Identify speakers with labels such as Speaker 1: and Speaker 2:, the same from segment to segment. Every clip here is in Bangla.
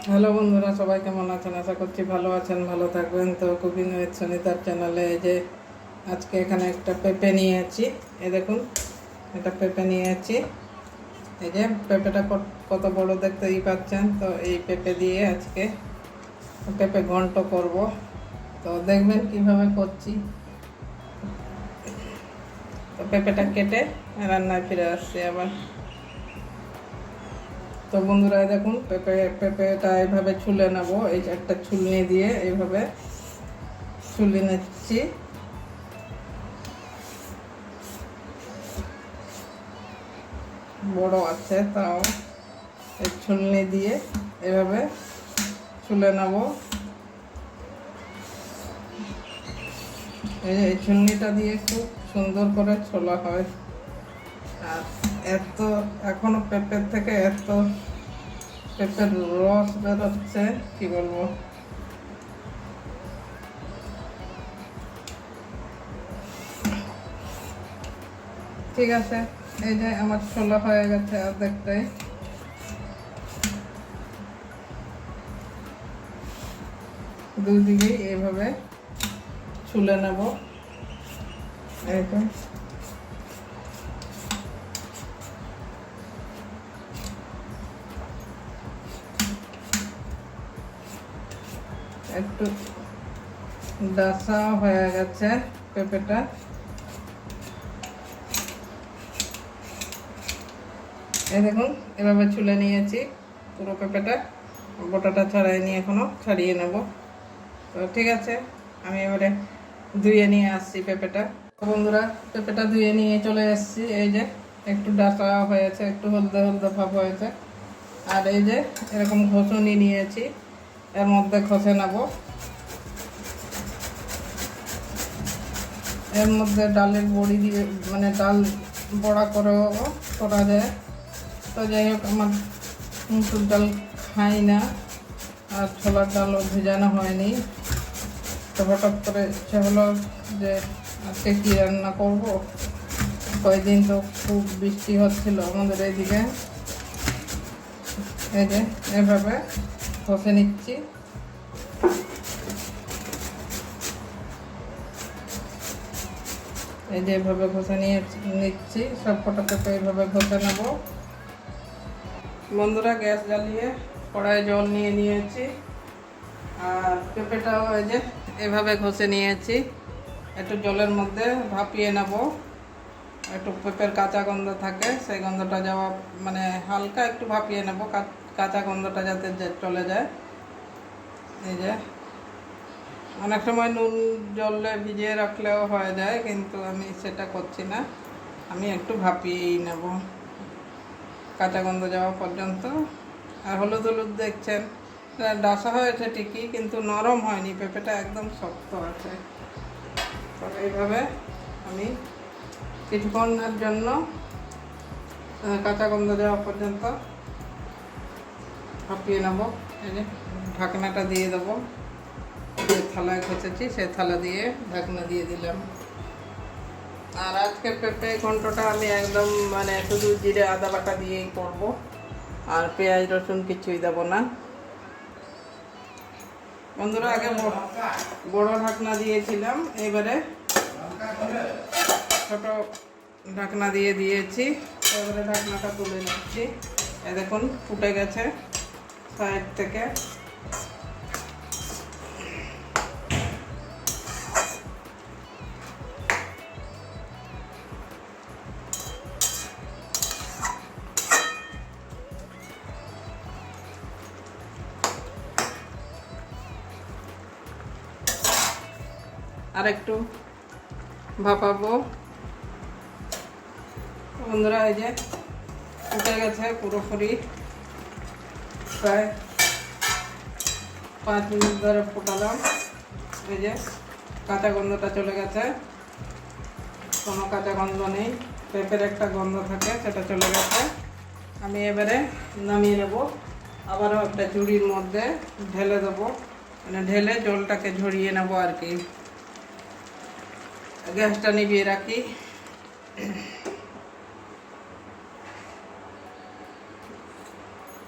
Speaker 1: হ্যালো বন্ধুরা, সবাই কেমন আছেন? আশা করছি ভালো আছেন, ভালো থাকবেন। তো কুকিং উইথ সুনিতার চ্যানেলে এই যে আজকে এখানে একটা পেঁপে নিয়েছি। এই দেখুন, এটা পেঁপে নিয়েছি। এই যে পেঁপেটা কত বড় দেখতেই পাচ্ছেন। তো এই পেঁপে দিয়ে আজকে পেঁপে ঘন্ট করব। তো দেখবেন কিভাবে করছি। তো পেঁপেটা কেটে রান্নায় ফিরে আসছি আবার। তো বন্ধুরা দেখুন, পেঁপেটা এইভাবে ছুলে নেবো। এই একটা ছুলনি দিয়ে এইভাবে ছুলে নিচ্ছি। বড় আছে তাও এই ছুলনি দিয়ে এভাবে ছুলে নেব। এই ছুলনিটা দিয়ে খুব সুন্দর করে ছোলা হয়। আর এত এখনো পেঁপের থেকে এত পেঁপের রস বেরোচ্ছে, কি বলবো। ঠিক আছে, এই যে আমার ছোলা হয়ে গেছে অর্ধেকটাই। দুদিকেই এইভাবে ছুলে নেব। এই তো একটু ডাসা হয়ে গেছে পেঁপেটা। এই দেখুন, এভাবে ছুলে নিয়েছি পুরো পেঁপেটা। গোটাটা ছাড়াই নিয়ে এখনো ছাড়িয়ে নেব। তো ঠিক আছে, আমি এবারে ধুয়ে নিয়ে আসছি পেঁপেটা। বন্ধুরা, পেঁপেটা ধুয়ে নিয়ে চলে এসেছি। এই যে একটু ডাঁটা হয়েছে, একটু হলদে হলদে ভাব হয়েছে। আর এই যে এরকম ঘষুনি নিয়েছি, এর মধ্যে ঘষে নেব। এর মধ্যে ডালের বড়ি দিয়ে, মানে ডাল বড়া করেও করা যায়। তো যাই হোক, আমার মুসুর ডাল খাই না, আর ছোলার ডালও ভেজানো হয়নি। তো হঠাৎ করে ইচ্ছে হলো যে আজকে কী রান্না করব। কয়েকদিন তো খুব বৃষ্টি হচ্ছিল আমাদের এইদিকে। এই যে এভাবে ঘষে নিচ্ছি। এই যে এভাবে ঘষে নিচ্ছি, সব কটা পেঁপে এইভাবে ঘষে নেব। বন্ধুরা, গ্যাস জ্বালিয়ে কড়াইয়ে জল নিয়ে নিয়েছি। আর পেঁপেটাও এই যে এভাবে ঘষে নিয়েছি। একটু জলের মধ্যে ভাপিয়ে নেব। একটু পেঁপের কাঁচা গন্ধ থাকে, সেই গন্ধটা যাওয়া, মানে হালকা একটু ভাপিয়ে নেব, কাঁচা গন্ধটা যাতে চলে যায়। এই যে অনেক সময় নুন জলে ভিজিয়ে রাখলেও হয়ে যায়, কিন্তু আমি সেটা করছি না। আমি একটু ভাপিয়েই নেব কাঁচা গন্ধ যাওয়া পর্যন্ত। আর হলুদ হলুদ দেখছেন, ডাসা হয়েছে ঠিকই, কিন্তু নরম হয়নি, পেঁপেটা একদম শক্ত আছে। তো এইভাবে আমি কিছুক্ষণের জন্য কাঁচা গন্ধ যাওয়া পর্যন্ত ভাপিয়ে নেব। এই যে ঢাকনাটা দিয়ে দেবো। যে থালায় ঘষেছি সেই থালা দিয়ে ঢাকনা দিয়ে দিলাম। আর আজকে পেঁপে ঘন্টটা আমি একদম মানে শুধু জিরে আদা বাটা দিয়েই করবো, আর পেঁয়াজ রসুন কিছুই দেবো না। বন্ধুরা, আগে বড় ঢাকনা দিয়েছিলাম, এবারে ছোট ঢাকনা দিয়ে দিয়েছি। এবারে ঢাকনাটা তুলে নিচ্ছি। এই দেখুন, ফুটে গেছে সাইড থেকে। আর একটু ভাপাবো। বন্ধুরা, এই যে ফুটে গেছে পুরোপুরি, প্রায় 5 মিনিট ধরে ফোটালাম। এই যে কাঁচা গন্ধটা চলে গেছে, কোনো কাঁচা গন্ধ নেই। পেঁপের একটা গন্ধ থাকে, সেটা চলে গেছে। আমি এবারে নামিয়ে নেব। আবারও একটা ঝুড়ির মধ্যে ঢেলে দেবো, মানে ঢেলে জলটাকে ঝরিয়ে নেবো আর কি। গ্যাসটা নিভিয়ে রাখি।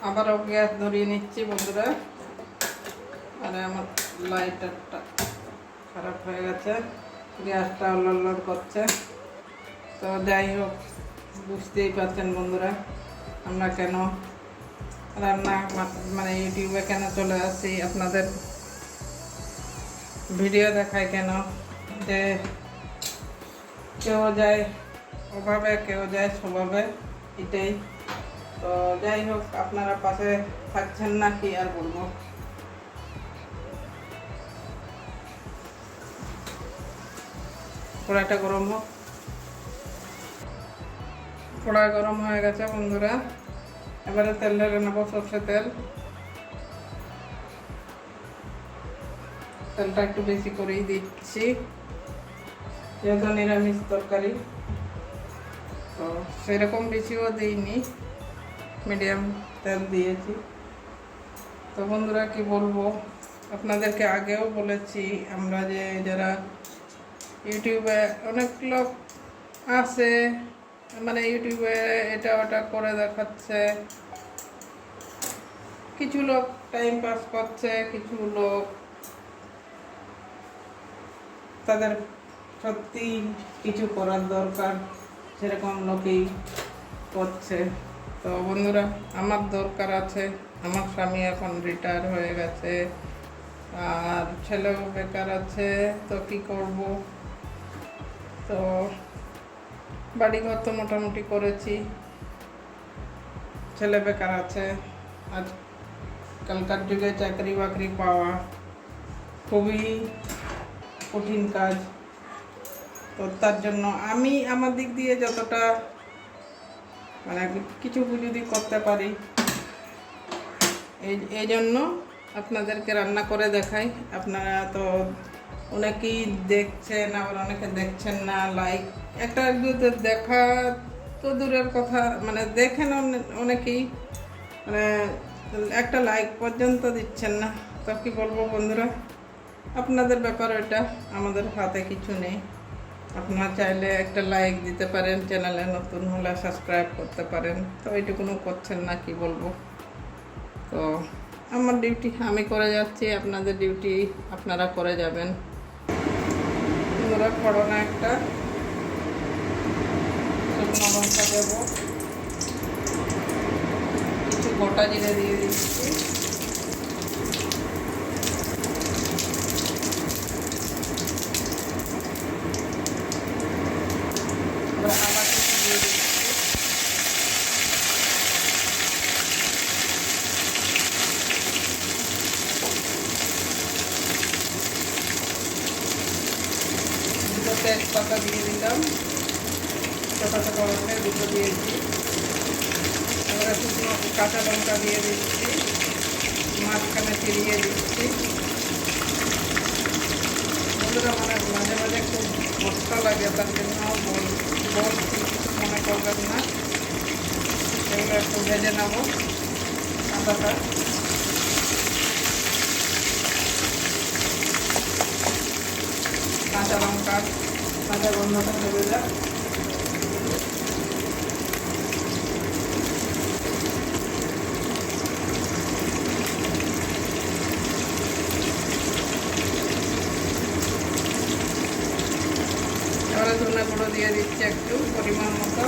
Speaker 1: আবারও গ্যাস ধরিয়ে নিচ্ছি বন্ধুরা। আর আমার লাইটারটা খারাপ হয়ে গেছে, গ্যাসটা লড় করছে। তো যাই হোক, বুঝতেই পারছেন বন্ধুরা আমরা কেন রান্না মানে ইউটিউবে কেন চলে আসি, আপনাদের ভিডিও দেখায় কেন, যে কেউ যায় ওভাবে কেউ যায় স্বভাবে, এটাই। তো যাই হোক, আপনারা পাশে থাকছেন না, কি আর বলবো। কড়াইটা গরম হোক। কড়াই গরম হয়ে গেছে বন্ধুরা, এবারে তেল ঢেলে নেবো, সর্ষে তেল। তেলটা একটু বেশি করেই দিচ্ছি, যেহেতু নিরামিষ তরকারি। তো সেরকম বেশিও দিইনি, মিডিয়াম তেল দিয়েছি। তো বন্ধুরা কি বলবো, আপনাদেরকে আগেও বলেছি, আমরা যে যারা ইউটিউবে অনেক লোক আছে, মানে ইউটিউবে এটা ওটা করে দেখাচ্ছে, কিছু লোক টাইম পাস করছে, কিছু লোক তাদের সত্যি কিছু করার দরকার, সেরকম লোকই করছে। তো বন্ধুরা, আমার দরকার আছে, আমার স্বামী এখন রিটায়ার হয়ে গেছে, আর ছেলেও বেকার আছে। তো কি করব, তো বাড়িঘর তো মোটামুটি করেছি, ছেলে বেকার আছে। আজকালকার যুগে চাকরি বাকরি পাওয়া খুবই কঠিন কাজ। তো তার জন্য আমি আমার দিক দিয়ে যতটা মানে কিছু যদি করতে পারি, এই জন্য আপনাদেরকে রান্না করে দেখাই। আপনারা তো অনেকেই দেখছেন, আবার অনেকে দেখছেন না। লাইক একটা দেখা তো দূরের কথা, মানে দেখেন অনেকেই, মানে একটা লাইক পর্যন্ত দিচ্ছেন না। তো কি বলবো বন্ধুরা, আপনাদের ব্যাপার ওইটা, আমাদের হাতে কিছু নেই। আপনারা চাইলে একটা লাইক দিতে পারেন, চ্যানেলে নতুন হলে সাবস্ক্রাইব করতে পারেন। তো এইটুকুনো করছেন না, কি বলবো। তো আমার ডিউটি আমি করে যাচ্ছি, আপনাদের ডিউটি আপনারা করে যাবেন। বন্ধুরা, ফোড়নে একটা শুকনো লঙ্কা দেবো, কিছু গোটা জিরে দিয়ে দিচ্ছি, আদা কুচি দিয়ে দিচ্ছি, দুটো তেজপাতা দিয়ে দিলাম, ছোটো ছোটো করে দুটো দিয়েছি। এবারে শুকনো কাঁচা লঙ্কা দিয়ে দিচ্ছি, মাঝখানে চিরিয়ে দিচ্ছি। বন্ধুরা, মানে মাঝে মাঝে খুব কষ্ট লাগে, তার জন্য বলছি, কিছু মনে করবেন না। এগুলো একটু ভেজে নেবো আদাটা। কাঁচা লঙ্কা কাঁচা গন্ধটা চলে যায়। এবারে ধনে গুঁড়ো দিয়ে দিচ্ছি একটু পরিমাণ মতো।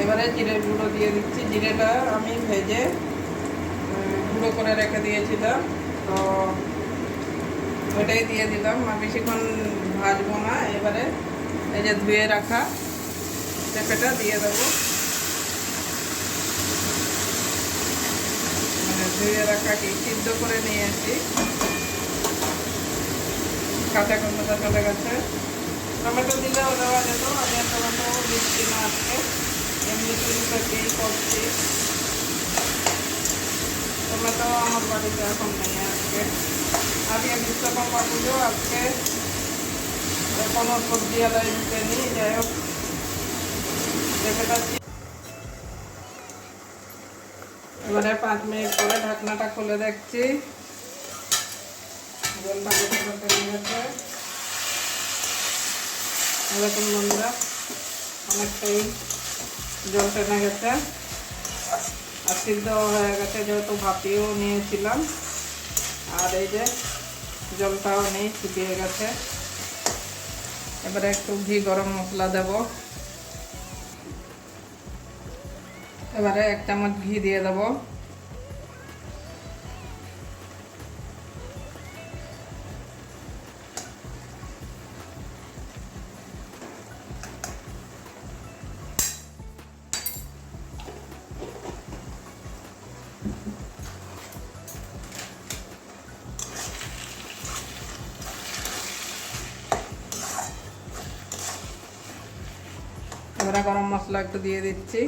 Speaker 1: এবারে জিরের গুঁড়ো দিয়ে দিচ্ছি। জিরেটা আমি ভেজে গুঁড়ো করে রেখে দিয়েছিলাম, তো ওইটাই দিয়ে দিলাম, আর বেশিক্ষণ ভাজবো না। এবারে এই যে ধুয়ে রাখা পেঁপেটা দিয়ে দেবো, মানে ধুয়ে রাখা কি সিদ্ধ করে নিয়েছি, কাঁচা গন্ধটা চলে গেছে। টমেটো দিলেও দেওয়া যেত, আমি আর টমেটো দিচ্ছি না আজকে, এমনি চুরিটাকেই করছি। টমেটো আমার বাড়িতে এখন নেই আজকে, আগে বিশ্বকর্মা পুজো, আজকে কোনো সবজি আলাই ঢুকেনি। যাই হোক, দেখে পাচ্ছি এবারে 5 মিনিট পরে ঢাকনাটা খুলে দেখছি, জলটা কতটা টেনে গেছে। দেখুন বন্ধুরা, অনেকটাই জল টেনে গেছে আর সিদ্ধ হয়ে গেছে, যেহেতু ভাপিয়েও নিয়েছিলাম। আর এই যে জলটাও নেই, শুকিয়ে গেছে। এবারে একটু ঘি গরম মশলা দেব। এবারে 1 চামচ ঘি দিয়ে দেব। এবারে গরম মশলা একটু দিয়ে দিচ্ছি।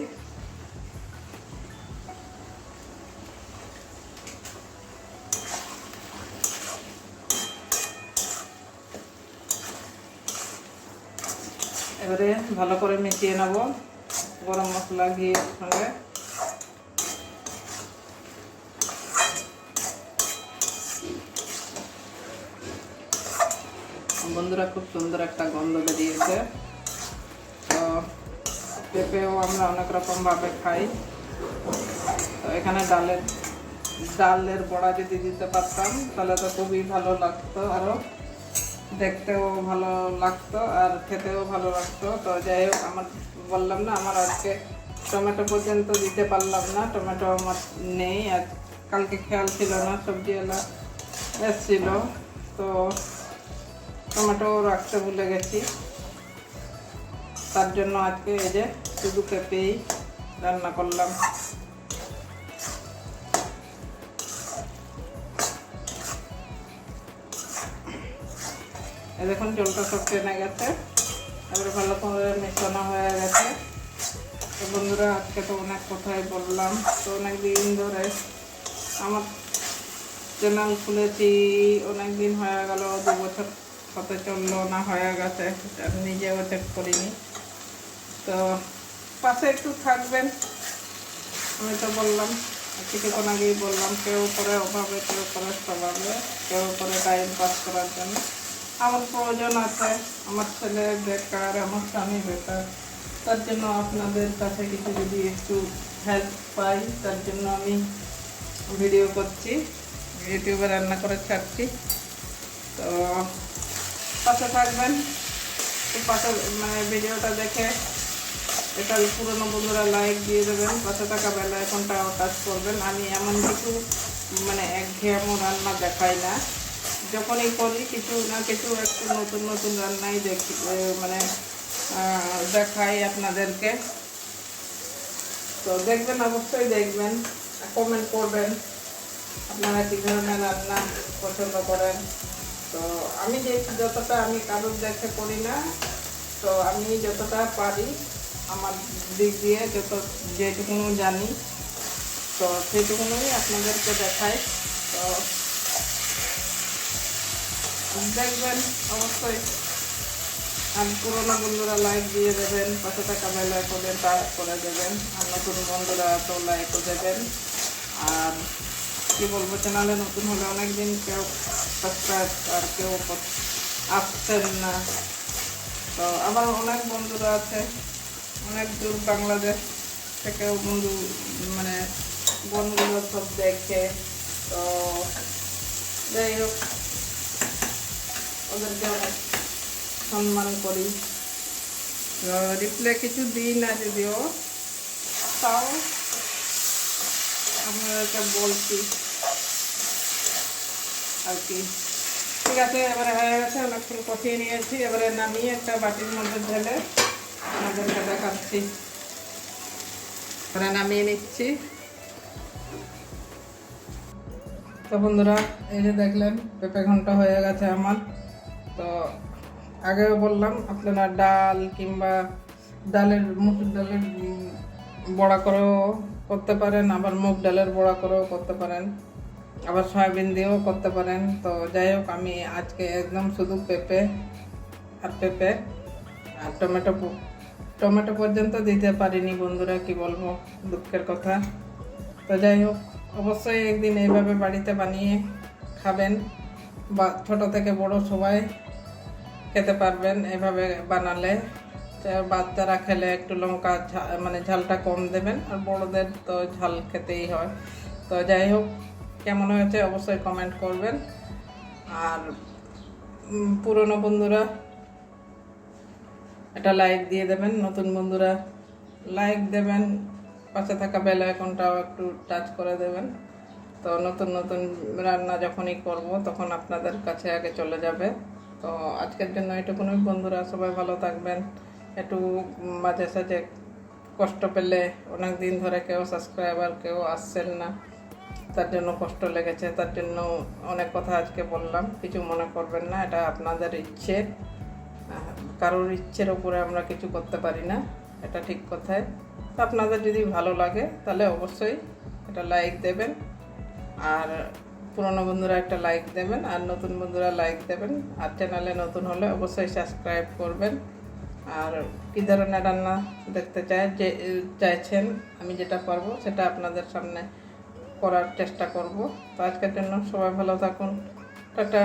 Speaker 1: এবারে ভালো করে মিশিয়ে নেব গরম মশলা ঘিয়ের সঙ্গে। বন্ধুরা, খুব সুন্দর একটা গন্ধ বেরিয়েছে। তো পেঁপেও আমরা অনেক রকমভাবে খাই। তো এখানে ডালের বড়া যদি দিতে পারতাম তাহলে তো খুবই ভালো লাগতো, আরও দেখতেও ভালো লাগতো আর খেতেও ভালো লাগতো। তো যাই হোক, আমার বললাম না, আমার আজকে টমেটো পর্যন্ত দিতে পারলাম না, টমেটো আমার নেই। আর কালকে খেয়াল ছিল না, সবজিওয়ালা এসছিল, তো টমেটো রাখতে ভুলে গেছি। তার জন্য আজকে এই যে শুধু পেঁপেই রান্না করলাম। দেখুন জলটা সব টেনে গেছে, এবারে ভালো করে মেশানো হয়ে গেছে। তো বন্ধুরা, আজকে তো অনেক কথাই বললাম। তো অনেক দিন ধরে আমার চ্যানেল খুলেছি, অনেক দিন হয়ে গেল, 2 বছর হতে চললো না, হয়ে গেছে, আমি নিজেও চেক করিনি। তো পাশে একটু থাকবেন, আমি তো বললাম, কিছুক্ষণ আগেই বললাম, কেউ করে অভাবে, কেউ করে স্বভাবে, কেউ করে টাইম পাস করার জন্য। আমার প্রয়োজন আছে, আমার ছেলে বেকার, আমার স্বামী বেকার, তার জন্য আপনাদের কাছে কিছু যদি একটু হেল্প পাই, তার জন্য আমি ভিডিও করছি, ইউটিউবে রান্না করে ছাড়ছি। তো পাশে থাকবেন, পাশে মানে ভিডিওটা দেখে এটা পুরনো বন্ধুরা লাইক দিয়ে দেবেন, পাশে থাকা বেল আইকনটাও টাচ করবেন। আমি এমন কিছু মানে একঘেয়েমো রান্না দেখাই না, যখনই করি কিছু না কিছু একটু নতুন নতুন রান্নাই দেখি, মানে দেখাই আপনাদেরকে। তো দেখবেন, অবশ্যই দেখবেন, কমেন্ট করবেন আপনারা কী ধরনের রান্না পছন্দ করেন। তো আমি যতটা আমি কারোর দেখে করি না, তো আমি যতটা পারি আমার দিক দিয়ে যেটুকুনো জানি, তো সেইটুকুনোই আপনাদেরকে দেখাই। তো দেখবেন অবশ্যই, আর পুরোনো বন্ধুরা লাইক দিয়ে দেবেন, পাশে থাকা বেল আইকনে টাচ করে দেবেন, আর নতুন বন্ধুরা তো লাইকও দেবেন। আর কি বলবো, চ্যানেলে নতুন হলে অনেকদিন কেউ সাবস্ক্রাইব আর কেউ আসছেন না। তো আবার অনেক বন্ধুরা আছে অনেক দূর, বাংলাদেশ থেকেও মানে বন্ধুগুলো সব দেখে। তো যাই হোক, ওদেরকে অনেক সম্মান করি। রিপ্লাই কিছু দিই না যদিও, তাও আপনাদেরকে বলছি আর কি। ঠিক আছে, এবারে হয়ে গেছে, অনেকক্ষণ কষিয়ে নিয়েছি। এবারে নামিয়ে একটা বাটির মধ্যে ঢেলে আপনাদেরকে দেখাচ্ছি। এবারে নামিয়ে নিচ্ছি। তো বন্ধুরা, এই যে দেখলেন পেঁপে ঘন্ট হয়ে গেছে আমার। তো আগেও বললাম, আপনারা ডাল কিংবা মুসুর ডালের বড়া করেও করতে পারেন, আবার মুগ ডালের বড়া করেও করতে পারেন, আবার সয়াবিন দিয়েও করতে পারেন। তো যাই হোক, আমি আজকে একদম শুধু পেঁপে আর টমেটো পর্যন্ত দিতে পারিনি বন্ধুরা, কি বলবো, দুঃখের কথা। তো যাই হোক, অবশ্যই একদিন এইভাবে বাড়িতে বানিয়ে খাবেন, বা ছোট থেকে বড় সবাই খেতে পারবেন এভাবে বানালে। বাচ্চারা খেলে একটু লঙ্কা মানে ঝালটা কম দেবেন, আর বড়দের তো ঝাল খেতেই হয়। তো যাই হোক, কেমন হয়েছে অবশ্যই কমেন্ট করবেন। আর পুরনো বন্ধুরা একটা লাইক দিয়ে দেবেন, নতুন বন্ধুরা লাইক দেবেন, পাশে থাকা বেল আইকনটাও একটু টাচ করে দেবেন। তো নতুন নতুন রান্না যখনই করব তখন আপনাদের কাছে আগে চলে যাবে। তো আজকের জন্য এটুকুনই বন্ধুরা, সবাই ভালো থাকবেন। একটু মাঝে সাঝে কষ্ট পেলে, অনেক দিন ধরে কেউ সাবস্ক্রাইবার কেউ আসছেন না, তার জন্য কষ্ট লেগেছে, তার জন্য অনেক কথা আজকে বললাম, কিছু মনে করবেন না, এটা আপনাদের ইচ্ছে। কারোর ইচ্ছের উপরে আমরা কিছু করতে পারি না, এটা ঠিক কথায়। আপনাদের যদি ভালো লাগে তাহলে অবশ্যই এটা লাইক দেবেন, আর পুরনো বন্ধুরা একটা লাইক দেবেন, আর নতুন বন্ধুরা লাইক দেবেন, আর চ্যানেলে নতুন হলে অবশ্যই সাবস্ক্রাইব করবেন। আর কী ধরনের রান্না দেখতে চাইছেন, আমি যেটা পারবো সেটা আপনাদের সামনে করার চেষ্টা করব। তো আজকের জন্য সবাই ভালো থাকুন, টাটা।